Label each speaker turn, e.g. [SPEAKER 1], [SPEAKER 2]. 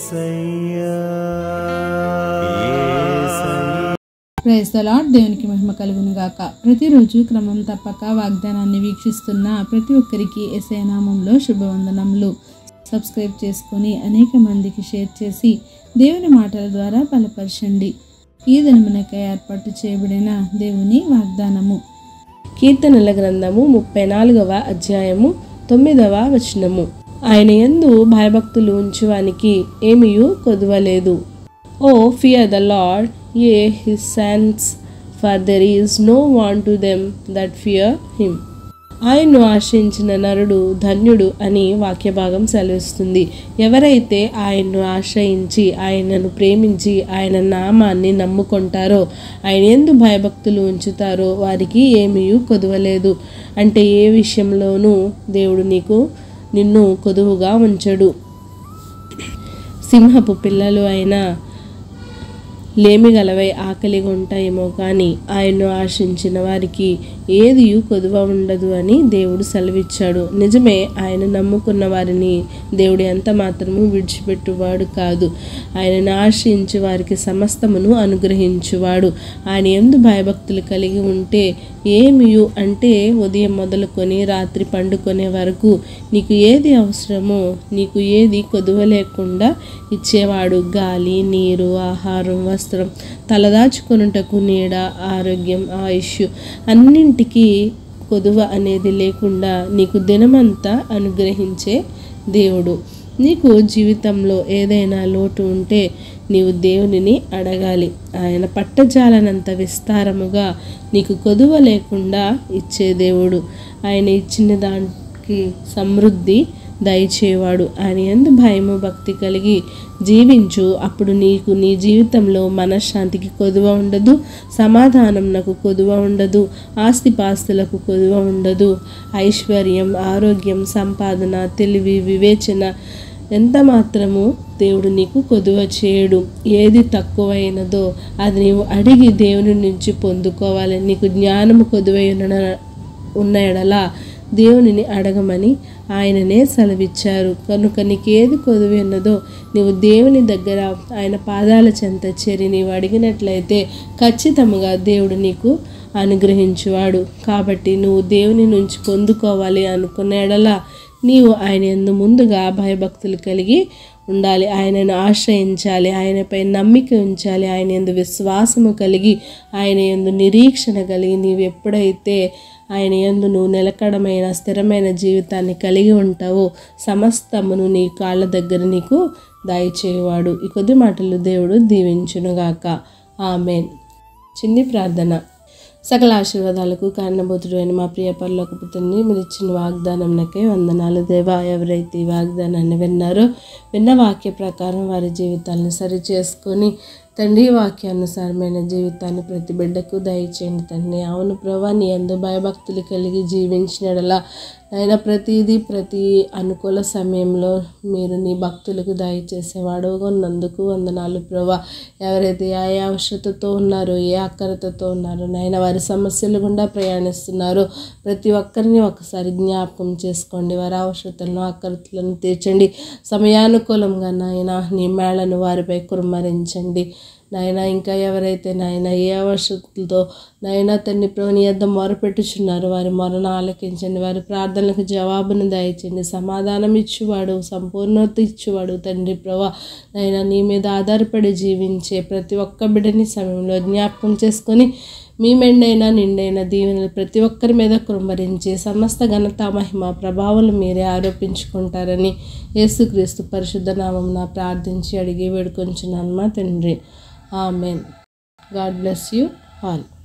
[SPEAKER 1] Praise the lord. దేవునికి మహిమ కలుగును గాక. ప్రతిరోజు క్రమం తప్పక వాగ్దానాన్ని వీక్షిస్తున్న ప్రతి ఒక్కరికి యేసయ్య నామములో శుభవందనములు. సబ్స్క్రైబ్ చేసుకొని అనేక మందికి షేర్ చేసి దేవుని మాటల ద్వారా బలపరచండి. ఈ దినమునకై ఏర్పాటు చేయబడిన దేవుని వాగ్దానము.
[SPEAKER 2] కీర్తనల గ్రంథము 34వ అధ్యాయము 9వ వచనము. ఆయన యందు భయభక్తులు ఉంచువానికి ఏమీయు కొదువలేదు. O fear the Lord, ye his saints, for there is no want to them that fear him. ఆయన్ను ఆశ్రయించిన నరుడు ధన్యుడు అని వాక్యభాగం సెలవిస్తుంది. ఎవరైతే ఆయన్ను ఆశ్రయించి ఆయనను ప్రేమించి ఆయన నామాన్ని నమ్ముకుంటారో, ఆయన యందు భయభక్తులు ఉంచుతారో వారికి ఏమీయు కొదువలేదు. అంటే ఏ విషయంలోనూ దేవుడు నిన్ను కొదువుగా ఉంచడు. సింహపు పిల్లలు అయినా లేమిగలవై ఆకలిగా ఉంటాయేమో కానీ ఆయన్ను ఆశించిన వారికి ఏదియు కొదువ ఉండదు అని దేవుడు సెలవిచ్చాడు. నిజమే, ఆయన నమ్ముకున్న వారిని దేవుడు ఎంత మాత్రము విడిచిపెట్టువాడు కాదు. ఆయనను ఆశ్రయించి వారికి సమస్తమును అనుగ్రహించువాడు. ఆయన యందు భయభక్తులు కలిగి ఉంటే ఏమియు అంటే ఉదయం మొదలుకొని రాత్రి పండుకునే వరకు నీకు ఏది అవసరమో, నీకు ఏది కొదువ లేకుండా ఇచ్చేవాడు. గాలి, నీరు, ఆహారం, వస్త్రం, తలదాచుకొనుటకు నీడ, ఆరోగ్యం, ఆయుష్ అన్నింటికీ కొదువ అనేది లేకుండా నీకు దినమంతా అనుగ్రహించే దేవుడు. నీకు జీవితంలో ఏదైనా లోటు ఉంటే నీవు దేవునిని అడగాలి. ఆయన పట్టజాలనంత విస్తారముగా నీకు కొదువ లేకుండా ఇచ్చే దేవుడు. ఆయన ఇచ్చిన దానికి సమృద్ధి దయచేవాడు. ఆయన యందు భయము భక్తి కలిగి జీవించు. అప్పుడు నీకు నీ జీవితంలో మనశ్శాంతికి కొదువ ఉండదు, సమాధానంకు కొదువ ఉండదు, ఆస్తిపాస్తులకు కొదువ ఉండదు. ఐశ్వర్యం, ఆరోగ్యం, సంపాదన, తెలివి, వివేచన ఎంత మాత్రము దేవుడు నీకు కొదువ చేయడు. ఏది తక్కువైనదో అది నీవు అడిగి దేవుని నుంచి పొందుకోవాలి. నీకు జ్ఞానము కొదువై ఉన్న ఎడలా దేవునిని అడగమని ఆయననే సెలవిచ్చారు. కనుక నీకేది కొదువై ఉన్నదో నీవు దేవుని దగ్గర ఆయన పాదాల చెంత చేరి నీవు అడిగినట్లయితే ఖచ్చితంగా దేవుడు నీకు అనుగ్రహించువాడు. కాబట్టి నువ్వు దేవుని నుంచి పొందుకోవాలి అనుకున్న ఎడల నీవు ఆయన యందు ముందుగా భయభక్తులు కలిగి ఉండాలి. ఆయనను ఆశ్రయించాలి, ఆయనపై నమ్మిక ఉంచాలి, ఆయన యందు విశ్వాసము కలిగి ఆయన యందు నిరీక్షణ కలిగి నీవు ఎప్పుడైతే ఆయన యందు నువ్వు నిలకడమైన స్థిరమైన జీవితాన్ని కలిగి ఉంటావో సమస్తమును నీ కాళ్ళ దగ్గర నీకు దయచేవాడు. ఈ కొద్ది మాటలు దేవుడు దీవించునుగాక. ఆమెన్. చిన్ని ప్రార్థన. సకల ఆశీర్వాదాలకు కారణభూతుడు అయిన మా ప్రియ పరలోకపు తండ్రి, మీరు ఇచ్చిన వాగ్దానంకే వందనాలు దేవా. ఎవరైతే ఈ వాగ్దానాన్ని విన్నారో విన్న వాక్య ప్రకారం వారి జీవితాలను సరి చేసుకొని తండ్రి వాక్యానుసారమైన జీవితాన్ని ప్రతి బిడ్డకు దయచేయండి తండ్రి. అవును ప్రభా, నీ యందు భయభక్తులు కలిగి జీవించినడలా ఆయన ప్రతి అనుకూల సమయంలో మీరు నీ భక్తులకు దయచేసేవాడు ఉన్నందుకు వందనాలు ప్రభా. ఎవరైతే ఏ అవసరతతో ఉన్నారో, ఏ అక్కరతతో ఉన్నారో నాయన, వారి సమస్యలు గుండా ప్రయాణిస్తున్నారో ప్రతి ఒక్కరిని ఒకసారి జ్ఞాపకం చేసుకోండి. వారి అవసరతలను అక్కరతలను తీర్చండి. సమయానుకూలంగా నాయన నీ మేళను వారిపై కుమ్మరించండి నాయన. ఇంకా ఎవరైతే నాయన ఏ అవసరతలతో నాయన తండ్రి నీ యొద్ద మొరపెట్టుచున్నారు వారి మొరను ఆలకించండి. వారి ప్రార్థనలకు జవాబును దయచండి. సమాధానం ఇచ్చువాడు, సంపూర్ణత ఇచ్చువాడు తండ్రి ప్రభా. నాయన నీ మీద ఆధారపడి జీవించే ప్రతి ఒక్క బిడ్డని సమయంలో జ్ఞాపకం చేసుకొని మీ మెండైన నిండైన దీవెనలు ప్రతి ఒక్కరి మీద కుమ్మరించి సమస్త ఘనత మహిమ ప్రభావాలు మీరే ఆరోపించుకుంటారని యేసుక్రీస్తు పరిశుద్ధ నామమున ప్రార్థించి అడిగి వేడుకొంచున్నాను మా తండ్రి. Amen. God bless you all.